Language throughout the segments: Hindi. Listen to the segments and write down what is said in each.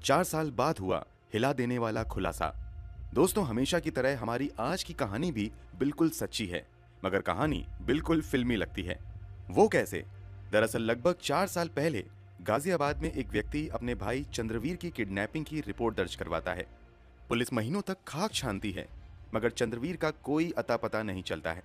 4 साल बाद हुआ हिला देने वाला खुलासा। दोस्तों, हमेशा की तरह हमारी आज की कहानी भी बिल्कुल सच्ची है, मगर कहानी बिल्कुल फिल्मी लगती है। वो कैसे? दरअसल लगभग 4 साल पहले गाजियाबाद में एक व्यक्ति अपने भाई चंद्रवीर की किडनैपिंग की रिपोर्ट दर्ज करवाता है। पुलिस महीनों तक खाक छानती है, मगर चंद्रवीर का कोई अता पता नहीं चलता है।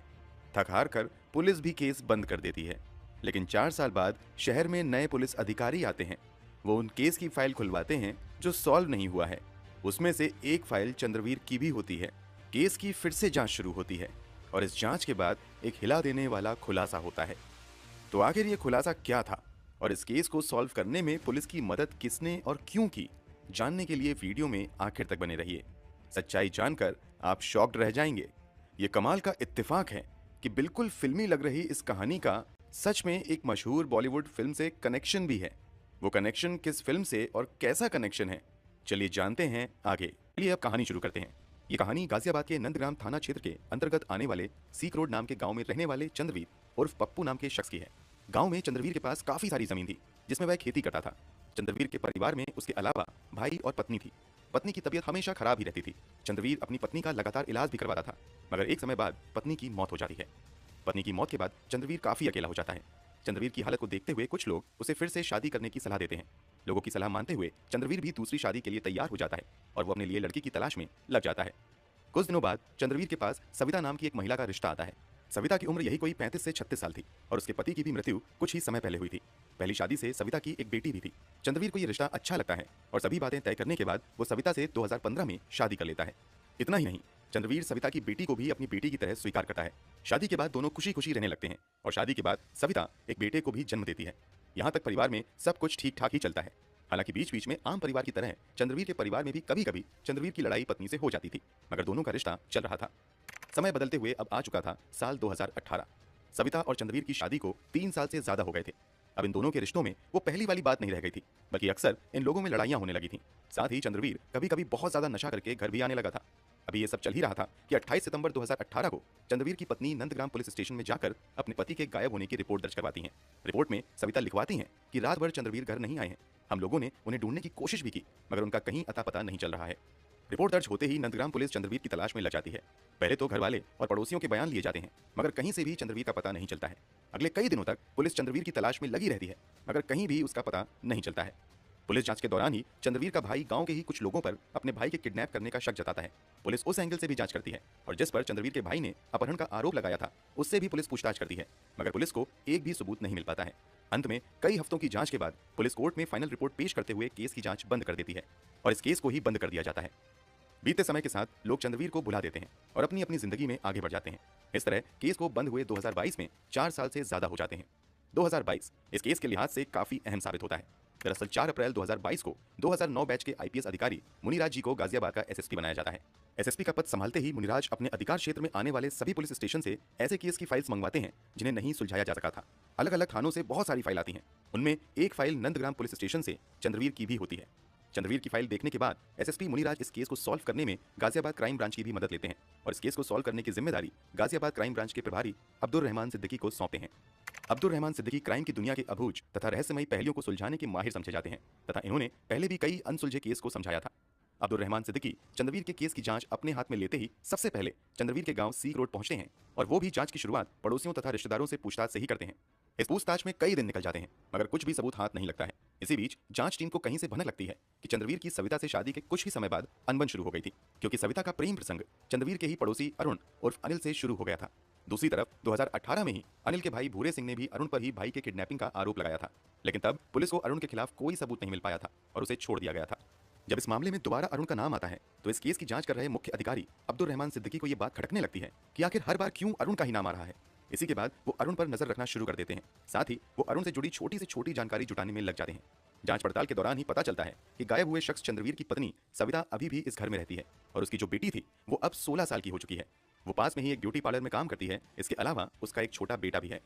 थक हार कर पुलिस भी केस बंद कर देती है। लेकिन 4 साल बाद शहर में नए पुलिस अधिकारी आते हैं। वो उन केस की फाइल खुलवाते हैं जो सॉल्व नहीं हुआ है। उसमें से एक फाइल चंद्रवीर की भी होती है। केस की फिर से जांच शुरू होती है और इस जांच के बाद एक हिला देने वाला खुलासा होता है। तो आखिर ये खुलासा क्या था और इस केस को सॉल्व करने में पुलिस की मदद किसने और क्यों की, जानने के लिए वीडियो में आखिर तक बने रहिए। सच्चाई जानकर आप शॉक्ड रह जाएंगे। ये कमाल का इत्तेफाक है कि बिल्कुल फिल्मी लग रही इस कहानी का सच में एक मशहूर बॉलीवुड फिल्म से कनेक्शन भी है। वो कनेक्शन किस फिल्म से और कैसा कनेक्शन है, चलिए जानते हैं आगे। चलिए अब कहानी शुरू करते हैं। ये कहानी गाजियाबाद के नंदग्राम थाना क्षेत्र के अंतर्गत आने वाले सीक रोड नाम के गांव में रहने वाले चंद्रवीर उर्फ पप्पू नाम के शख्स की है। गांव में चंद्रवीर के पास काफी सारी जमीन थी जिसमें वह खेती करता था। चंद्रवीर के परिवार में उसके अलावा भाई और पत्नी थी। पत्नी की तबीयत हमेशा खराब ही रहती थी। चंद्रवीर अपनी पत्नी का लगातार इलाज भी करवाता था, मगर एक समय बाद पत्नी की मौत हो जाती है। पत्नी की मौत के बाद चंद्रवीर काफी अकेला हो जाता है। चंद्रवीर की हालत को देखते हुए कुछ लोग उसे फिर से शादी करने की सलाह देते हैं। लोगों की सलाह मानते हुए चंद्रवीर भी दूसरी शादी के लिए तैयार हो जाता है और वो अपने लिए लड़की की तलाश में लग जाता है। कुछ दिनों बाद चंद्रवीर के पास सविता नाम की एक महिला का रिश्ता आता है। सविता की उम्र यही कोई 35 से 36 साल थी और उसके पति की भी मृत्यु कुछ ही समय पहले हुई थी। पहली शादी से सविता की एक बेटी भी थी। चंद्रवीर को ये रिश्ता अच्छा लगता है और सभी बातें तय करने के बाद वो सविता से 2015 में शादी कर लेता है। इतना ही नहीं, चंद्रवीर सविता की बेटी को भी अपनी बेटी की तरह स्वीकार करता है। शादी के बाद दोनों खुशी खुशी रहने लगते हैं और शादी के बाद सविता एक बेटे को भी जन्म देती है। यहाँ तक परिवार में सब कुछ ठीक ठाक ही चलता है। हालांकि बीच बीच में आम परिवार की तरह चंद्रवीर के परिवार में भी कभी कभी चंद्रवीर की लड़ाई पत्नी से हो जाती थी, मगर दोनों का रिश्ता चल रहा था। समय बदलते हुए अब आ चुका था साल 2018। सविता और चंद्रवीर की शादी को 3 साल से ज्यादा हो गए थे। अब इन दोनों के रिश्तों में वो पहली वाली बात नहीं रह गई थी, बल्कि अक्सर इन लोगों में लड़ाइयां होने लगी थी। साथ ही चंद्रवीर कभी कभी बहुत ज्यादा नशा करके घर भी आने लगा था। अभी ये सब चल ही रहा था कि 28 सितंबर 2018 को चंद्रवीर की पत्नी नंदग्राम पुलिस स्टेशन में जाकर अपने पति के गायब होने की रिपोर्ट दर्ज करवाती हैं। रिपोर्ट में सविता लिखवाती हैं कि रात भर चंद्रवीर घर नहीं आए हैं। हम लोगों ने उन्हें ढूंढने की कोशिश भी की, मगर उनका कहीं अता पता नहीं चल रहा है। रिपोर्ट दर्ज होते ही नंदग्राम पुलिस चंद्रवीर की तलाश में लग जाती है। पहले तो घर वाले और पड़ोसियों के बयान लिए जाते हैं, मगर कहीं से भी चंद्रवीर का पता नहीं चलता है। अगले कई दिनों तक पुलिस चंद्रवीर की तलाश में लगी रहती है, मगर कहीं भी उसका पता नहीं चलता है। पुलिस जांच के दौरान ही चंद्रवीर का भाई गांव के ही कुछ लोगों पर अपने भाई के किडनैप करने का शक जताता है। पुलिस उस एंगल से भी जांच करती है और जिस पर चंद्रवीर के भाई ने अपहरण का आरोप लगाया था उससे भी पुलिस पूछताछ करती है, मगर पुलिस को एक भी सबूत नहीं मिल पाता है। अंत में कई हफ्तों की जांच के बाद पुलिस कोर्ट में फाइनल रिपोर्ट पेश करते हुए केस की जांच बंद कर देती है और इस केस को ही बंद कर दिया जाता है। बीते समय के साथ लोग चंद्रवीर को भुला देते हैं और अपनी अपनी जिंदगी में आगे बढ़ जाते हैं। इस तरह केस को बंद हुए 2022 में 4 साल से ज्यादा हो जाते हैं। 2022 इस केस के लिहाज से काफी अहम साबित होता है। दरअसल 4 अप्रैल 2022 को 2009 बैच के आईपीएस अधिकारी मुनिराज जी को गाजियाबाद का एसएसपी बनाया जाता है। एसएसपी का पद संभालते ही मुनिराज अपने अधिकार क्षेत्र में आने वाले सभी पुलिस स्टेशन से ऐसे केस की फाइल्स मंगवाते हैं जिन्हें नहीं सुलझाया जा सका था। अलग अलग थानों से बहुत सारी फाइल आती हैं। उनमें एक फाइल नंदग्राम पुलिस स्टेशन से चंद्रवीर की भी होती है। चंद्रवीर की फाइल देखने के बाद एसएसपी मुनिराज इस केस को सॉल्व करने में गाजियाबाद क्राइम ब्रांच की भी मदद लेते हैं और इस केस को सॉल्व करने की जिम्मेदारी गाजियाबाद क्राइम ब्रांच के प्रभारी अब्दुल रहमान सिद्दीकी को सौंपते हैं। अब्दुल रहमान सिद्दीकी क्राइम की दुनिया के अबूझ तथा रहस्यमयी पहलुओं को सुलझाने के माहिर समझे जाते हैं तथा इन्होंने पहले भी कई अनसुलझे केस को समझाया था। अब्दुल रहमान सिद्दीकी चंद्रवीर के केस की जांच अपने हाथ में लेते ही सबसे पहले चंद्रवीर के गांव सीक रोड पहुंचते हैं और वो भी जांच की शुरुआत पड़ोसियों तथा रिश्तेदारों से पूछताछ से ही करते हैं। इस पूछताछ में कई दिन निकल जाते हैं, मगर कुछ भी सबूत हाथ नहीं लगता है। इसी बीच जांच टीम को कहीं से भनक लगती है कि चंद्रवीर की सविता से शादी के कुछ ही समय बाद अनबन शुरू हो गई थी, क्योंकि सविता का प्रेम प्रसंग चंद्रवीर के ही पड़ोसी अरुण उर्फ अनिल से शुरू हो गया था। दूसरी तरफ 2018 में ही अनिल के भाई भूरे सिंह ने भी अरुण पर ही भाई के किडनैपिंग का आरोप लगाया था, लेकिन तब पुलिस को अरुण के खिलाफ कोई सबूत नहीं मिल पाया था और उसे छोड़ दिया गया था। जब इस मामले में दोबारा अरुण का नाम आता है तो इस केस की जांच कर रहे मुख्य अधिकारी अब्दुल रहमान सिद्दीकी को यह बात खटकने लगती है कि आखिर हर बार क्यों अरुण का ही नाम आ रहा है। इसी के बाद वो अरुण पर नजर रखना शुरू कर देते हैं। साथ ही वो अरुण से जुड़ी छोटी से छोटी जानकारी जुटाने में लग जाते हैं। जांच पड़ताल के दौरान ही पता चलता है कि गायब हुए शख्स चंद्रवीर की पत्नी सविता अभी भी इस घर में रहती है और उसकी जो बेटी थी वो अब 16 साल की हो चुकी है। वो पास में ही एक ब्यूटी पार्लर में काम करती है। इसके अलावा उसका एक छोटा बेटा भी है।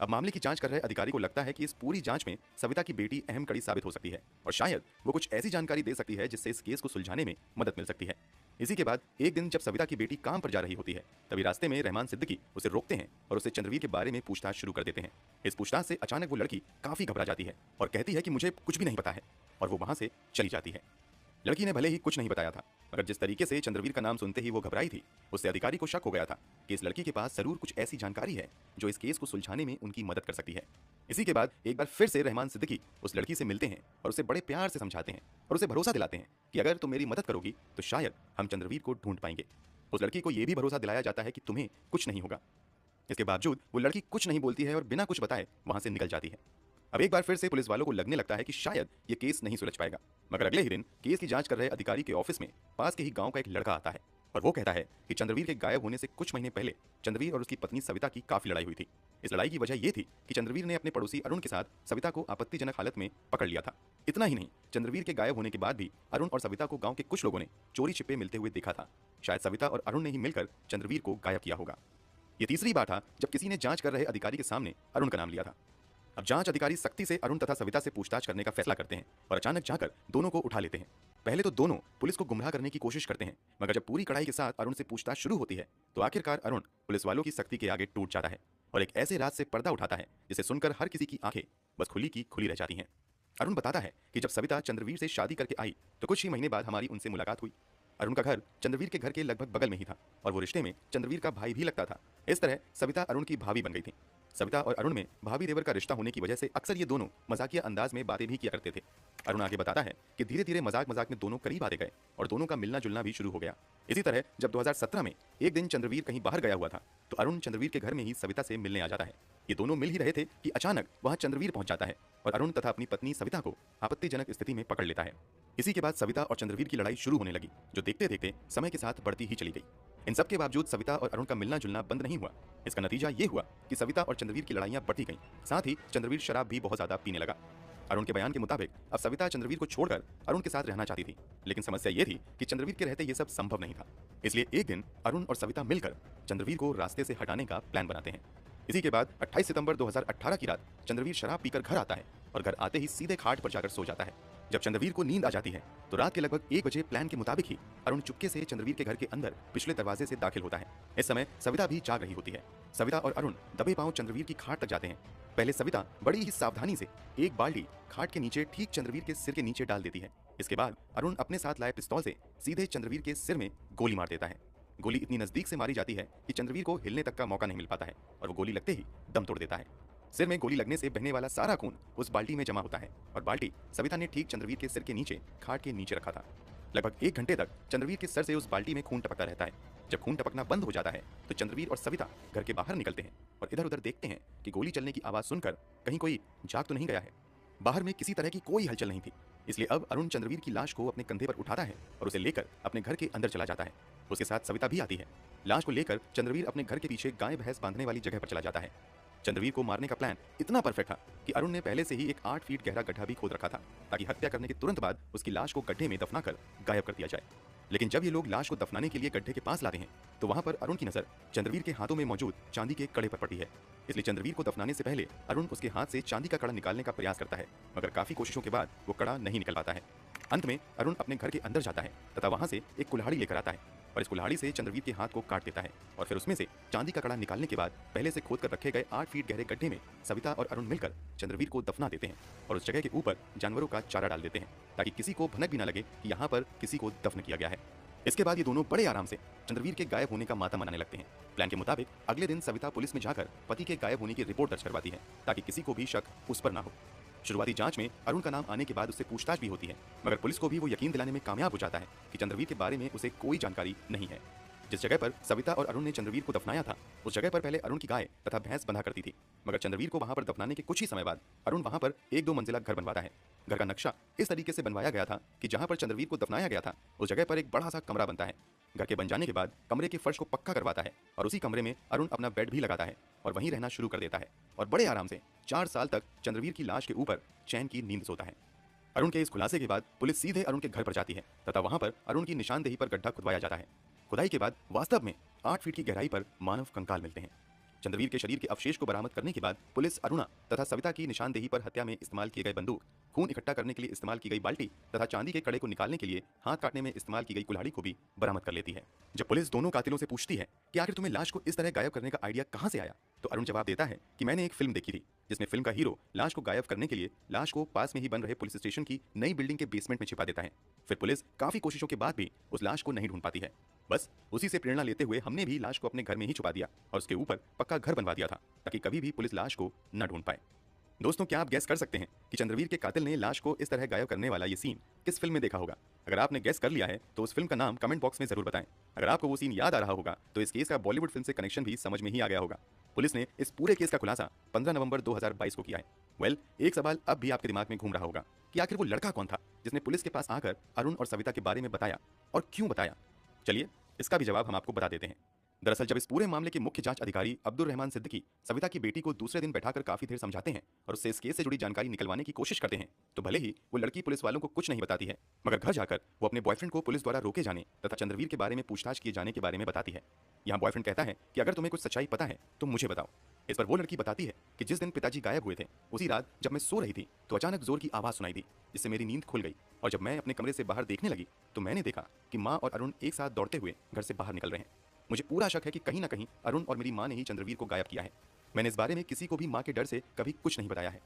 अब मामले की जांच कर रहे अधिकारी को लगता है कि इस पूरी जांच में सविता की बेटी अहम कड़ी साबित हो सकती है और शायद वो कुछ ऐसी जानकारी दे सकती है जिससे इस केस को सुलझाने में मदद मिल सकती है। इसी के बाद एक दिन जब सविता की बेटी काम पर जा रही होती है तभी रास्ते में रहमान सिद्दीकी उसे रोकते हैं और उसे चंद्रवीर के बारे में पूछताछ शुरू कर देते हैं। इस पूछताछ से अचानक वो लड़की काफी घबरा जाती है और कहती है कि मुझे कुछ भी नहीं पता है और वो वहां से चली जाती है। लड़की ने भले ही कुछ नहीं बताया था, मगर जिस तरीके से चंद्रवीर का नाम सुनते ही वो घबराई थी, उससे अधिकारी को शक हो गया था कि इस लड़की के पास जरूर कुछ ऐसी जानकारी है जो इस केस को सुलझाने में उनकी मदद कर सकती है। इसी के बाद एक बार फिर से रहमान सिद्दीकी उस लड़की से मिलते हैं और उसे बड़े प्यार से समझाते हैं और उसे भरोसा दिलाते हैं कि अगर तुम मेरी मदद करोगी तो शायद हम चंद्रवीर को ढूंढ पाएंगे। उस लड़की को यह भी भरोसा दिलाया जाता है कि तुम्हें कुछ नहीं होगा। इसके बावजूद वो लड़की कुछ नहीं बोलती है और बिना कुछ बताए वहां से निकल जाती है। अब एक बार फिर से पुलिस वालों को लगने लगता है कि शायद ये केस नहीं सुलझ पाएगा, मगर अगले ही दिन केस की जांच कर रहे अधिकारी के ऑफिस में पास के ही गांव का एक लड़का आता है और वो कहता है कि चंद्रवीर के गायब होने से कुछ महीने पहले चंद्रवीर और उसकी पत्नी सविता की काफी लड़ाई हुई थी। इस लड़ाई की वजह यह थी कि चंद्रवीर ने अपने पड़ोसी अरुण के साथ सविता को आपत्तिजनक हालत में पकड़ लिया था। इतना ही नहीं, चंद्रवीर के गायब होने के बाद भी अरुण और सविता को गांव के कुछ लोगों ने चोरी छिपे मिलते हुए देखा था। शायद सविता और अरुण ने ही मिलकर चंद्रवीर को गायब किया होगा। ये तीसरी बार था जब किसी ने जांच कर रहे अधिकारी के सामने अरुण का नाम लिया था। अब जांच अधिकारी सख्ती से अरुण तथा सविता से पूछताछ करने का फैसला करते हैं और अचानक जाकर दोनों को उठा लेते हैं। पहले तो दोनों पुलिस को गुमराह करने की कोशिश करते हैं, मगर जब पूरी कड़ाई के साथ अरुण से पूछताछ शुरू होती है तो आखिरकार अरुण पुलिस वालों की सख्ती के आगे टूट जाता है और एक ऐसे राज से पर्दा उठाता है जिसे सुनकर हर किसी की आंखें बस खुली की खुली रह जाती हैं। अरुण बताता है कि जब सविता चंद्रवीर से शादी करके आई तो कुछ ही महीने बाद हमारी उनसे मुलाकात हुई। अरुण का घर चंद्रवीर के घर के लगभग बगल में ही था और वो रिश्ते में चंद्रवीर का भाई भी लगता था। इस तरह सविता अरुण की भाभी बन गई थी। सविता और अरुण में भाभी देवर का रिश्ता होने की वजह से अक्सर ये दोनों मजाकिया अंदाज में बातें भी किया करते थे। अरुण आगे बताता है कि धीरे धीरे मजाक मजाक में दोनों करीब आते गए और दोनों का मिलना जुलना भी शुरू हो गया। इसी तरह जब 2017 में एक दिन चंद्रवीर कहीं बाहर गया हुआ था तो अरुण चंद्रवीर के घर में ही सविता से मिलने आ जाता है। ये दोनों मिल ही रहे थे कि अचानक वहां चंद्रवीर पहुंच जाता है और अरुण तथा अपनी पत्नी सविता को आपत्तिजनक स्थिति में पकड़ लेता है। इसी के बाद सविता और चंद्रवीर की लड़ाई शुरू होने लगी, जो देखते देखते समय के साथ बढ़ती ही चली गई। इन सब के बावजूद सविता और अरुण का मिलना जुलना बंद नहीं हुआ। इसका नतीजा ये हुआ कि सविता और चंद्रवीर की लड़ाइयां बढ़ती गईं। साथ ही चंद्रवीर शराब भी बहुत ज्यादा पीने लगा। अरुण के बयान के मुताबिक अब सविता चंद्रवीर को छोड़कर अरुण के साथ रहना चाहती थी, लेकिन समस्या ये थी कि चंद्रवीर के रहते ये सब संभव नहीं था। इसलिए एक दिन अरुण और सविता मिलकर चंद्रवीर को रास्ते से हटाने का प्लान बनाते हैं। इसी के बाद 28 सितंबर 2018 की रात चंद्रवीर शराब पीकर घर आता है और घर आते ही सीधे खाट पर जाकर सो जाता है। जब चंद्रवीर को नींद आ जाती है तो रात के लगभग 1 बजे प्लान के मुताबिक ही अरुण चुपके से चंद्रवीर के घर के अंदर पिछले दरवाजे से दाखिल होता है। इस समय सविता भी जाग रही होती है। सविता और अरुण दबे पांव चंद्रवीर की खाट तक जाते हैं। पहले सविता बड़ी ही सावधानी से एक बाल्टी खाट के नीचे ठीक चंद्रवीर के सिर के नीचे डाल देती है। इसके बाद अरुण अपने साथ लाए पिस्तौल से सीधे चंद्रवीर के सिर में गोली मार देता है। गोली इतनी नजदीक से मारी जाती है कि चंद्रवीर को हिलने तक का मौका नहीं मिल पाता है और वो गोली लगते ही दम तोड़ देता है। सिर में गोली लगने से बहने वाला सारा खून उस बाल्टी में जमा होता है और बाल्टी सविता ने ठीक चंद्रवीर के सिर के नीचे खाट के नीचे रखा था। लगभग 1 घंटे तक चंद्रवीर के सर से उस बाल्टी में खून टपकता रहता है। जब खून टपकना बंद हो जाता है तो चंद्रवीर और सविता घर के बाहर निकलते हैं और इधर उधर देखते हैं कि गोली चलने की आवाज सुनकर कहीं कोई जाग तो नहीं गया है। बाहर में किसी तरह की कोई हलचल नहीं थी, इसलिए अब अरुण चंद्रवीर की लाश को अपने कंधे पर उठाता है और उसे लेकर अपने घर के अंदर चला जाता है। उसके साथ सविता भी आती है। लाश को लेकर चंद्रवीर अपने घर के पीछे गाय भैंस बांधने वाली जगह पर चला जाता है। चंद्रवीर को मारने का प्लान इतना परफेक्ट था कि अरुण ने पहले से ही एक 8 फीट गहरा गड्ढा भी खोद रखा था ताकि हत्या करने के तुरंत बाद उसकी लाश को गड्ढे में दफनाकर गायब कर दिया जाए। लेकिन जब ये लोग लाश को दफनाने के लिए गड्ढे के पास लाते हैं तो वहां पर अरुण की नजर चंद्रवीर के हाथों में मौजूद चांदी के कड़े पर पड़ती है। इसलिए चंद्रवीर को दफनाने से पहले अरुण उसके हाथ से चांदी का कड़ा निकालने का प्रयास करता है, मगर काफी कोशिशों के बाद वो कड़ा नहीं निकल पाता है। अंत में अरुण अपने घर के अंदर जाता है तथा वहां से एक कुल्हाड़ी लेकर आता है और इस कुल्हाड़ी से चंद्रवीर के हाथ को काट देता है और फिर उसमें से चांदी का कड़ा निकालने के बाद पहले से खोद कर रखे गए 8 फीट गहरे गड्ढे में सविता और अरुण मिलकर चंद्रवीर को दफना देते हैं और उस जगह के ऊपर जानवरों का चारा डाल देते हैं ताकि किसी को भनक भी न लगे कि यहाँ पर किसी को दफन किया गया है। इसके बाद ये दोनों बड़े आराम से चंद्रवीर के गायब होने का मातम मनाने लगते हैं। प्लान के मुताबिक अगले दिन सविता पुलिस में जाकर पति के गायब होने की रिपोर्ट दर्ज करवाती है ताकि किसी को भी शक उस पर ना हो। शुरुआती जांच में अरुण का नाम आने के बाद उससे पूछताछ भी होती है, मगर पुलिस को भी वो यकीन दिलाने में कामयाब हो जाता है कि चंद्रवीर के बारे में उसे कोई जानकारी नहीं है। जिस जगह पर सविता और अरुण ने चंद्रवीर को दफनाया था उस जगह पर पहले अरुण की गाय तथा भैंस बंधा करती थी, मगर चंद्रवीर को वहां पर दफनाने के कुछ ही समय बाद अरुण वहां पर 1-2 मंजिला घर बनवाता है। घर का नक्शा इस तरीके से बनवाया गया था कि जहां पर चंद्रवीर को दफनाया गया था उस जगह पर एक बड़ा सा कमरा बनता है। घर के बन जाने के बाद कमरे के फर्श को पक्का करवाता है और उसी कमरे में अरुण अपना बेड भी लगाता है और वहीं रहना शुरू कर देता है और बड़े आराम से 4 साल तक चंद्रवीर की लाश के ऊपर चैन की नींद सोता है। अरुण के इस खुलासे के बाद पुलिस सीधे अरुण के घर पर जाती है तथा वहां पर अरुण की निशानदेही पर गड्ढा खुदवाया जाता है। खुदाई के बाद वास्तव में 8 फीट की गहराई पर मानव कंकाल मिलते हैं। चंद्रवीर के शरीर के अवशेष को बरामद करने के बाद पुलिस अरुणा तथा सविता की निशानदेही पर हत्या में इस्तेमाल किए गए बंदूक, खून इकट्ठा करने के लिए इस्तेमाल की गई बाल्टी तथा चांदी के कड़े को निकालने के लिए हाथ काटने में इस्तेमाल की गई कुल्हाड़ी को भी बरामद कर लेती है। जब पुलिस दोनों कातिलों से पूछती है कि आखिर तुम्हें लाश को इस तरह गायब करने का आइडिया कहां से आया, तो अरुण जवाब देता है कि मैंने एक फिल्म देखी थी जिसमें फिल्म का हीरो लाश को गायब करने के लिए लाश को पास में ही बन रहे पुलिस स्टेशन की नई बिल्डिंग के बेसमेंट में छिपा देता है। फिर पुलिस काफी कोशिशों के बाद भी उस लाश को नहीं ढूंढ पाती है। बस उसी से प्रेरणा लेते हुए हमने भी लाश को अपने घर में ही छुपा दिया और उसके ऊपर पक्का घर बनवा दिया था ताकि कभी भी पुलिस लाश को न ढूंढ पाए। दोस्तों, क्या आप गैस कर सकते हैं कि चंद्रवीर के कातिल ने लाश को इस तरह गायब करने वाला ये सीन किस फिल्म में देखा होगा? अगर आपने गैस कर लिया है तो उस फिल्म का नाम कमेंट बॉक्स में जरूर बताएं। अगर आपको वो सीन याद आ रहा होगा तो इस केस का बॉलीवुड फिल्म से कनेक्शन भी समझ में ही आ गया होगा। पुलिस ने इस पूरे केस का खुलासा 15 नवंबर 2022 को किया है। एक सवाल अब भी आपके दिमाग में घूम रहा होगा कि आखिर वो लड़का कौन था जिसने पुलिस के पास आकर अरुण और सविता के बारे में बताया और क्यों बताया? चलिए, इसका भी जवाब हम आपको बता देते हैं। दरअसल जब इस पूरे मामले के मुख्य जांच अधिकारी अब्दुल रहमान सिद्दीकी सविता की बेटी को दूसरे दिन बैठाकर काफी देर समझाते हैं और उससे इस केस से जुड़ी जानकारी निकलवाने की कोशिश करते हैं, तो भले ही वो लड़की पुलिस वालों को कुछ नहीं बताती है, मगर घर जाकर वो अपने बॉयफ्रेंड को पुलिस द्वारा रोके जाने तथा चंद्रवीर के बारे में पूछताछ किए जाने के बारे में बताती है। यहाँ बॉयफ्रेंड कहता है कि अगर तुम्हें कुछ सच्चाई पता है तो मुझे बताओ। इस पर वो लड़की बताती है कि जिस दिन पिताजी गायब हुए थे उसी रात जब मैं सो रही थी तो अचानक जोर की आवाज सुनाई दी, जिससे मेरी नींद खुल गई और जब मैं अपने कमरे से बाहर देखने लगी तो मैंने देखा कि माँ और अरुण एक साथ दौड़ते हुए घर से बाहर निकल रहे हैं। मुझे पूरा शक है कि कहीं ना कहीं अरुण और मेरी माँ ने ही चंद्रवीर को गायब किया है। मैंने इस बारे में किसी को भी माँ के डर से कभी कुछ नहीं बताया है।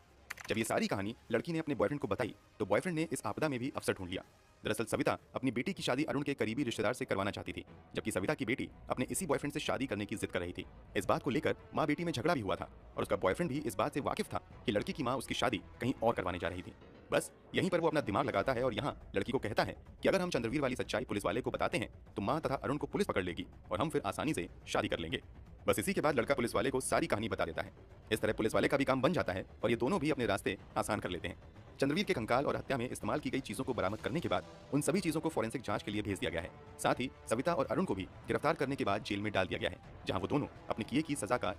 जब ये सारी कहानी लड़की ने अपने बॉयफ्रेंड को बताई तो बॉयफ्रेंड ने इस आपदा में भी अवसर ढूंढ लिया। दरअसल सविता अपनी बेटी की शादी अरुण के करीबी रिश्तेदार से करवाना चाहती थी, जबकि सविता की बेटी अपने इसी बॉयफ्रेंड से शादी करने की जिद कर रही थी। इस बात को लेकर माँ बेटी में झगड़ा भी हुआ था और उसका बॉयफ्रेंड भी इस बात से वाकिफ था कि लड़की की माँ उसकी शादी कहीं और करवाने जा रही थी। बस यहीं पर वो अपना दिमाग लगाता है और यहाँ लड़की को कहता है कि अगर हम चंद्रवीर वाली सच्चाई पुलिस वाले को बताते हैं तो माँ तथा अरुण को पुलिस पकड़ लेगी और हम फिर आसानी से शादी कर लेंगे। बस इसी के बाद लड़का पुलिस वाले को सारी कहानी बता देता है। इस तरह पुलिस वाले का भी काम बन जाता है और ये दोनों भी अपने रास्ते आसान कर लेते हैं। चंद्रवीर के कंकाल और हत्या में इस्तेमाल की गई चीजों को बरामद करने के बाद उन सभी चीजों को फोरेंसिक जांच के लिए भेज दिया गया है। साथ ही सविता और अरुण को भी गिरफ्तार करने के बाद जेल में डाल दिया गया है, जहां वो दोनों अपने किए की सजा का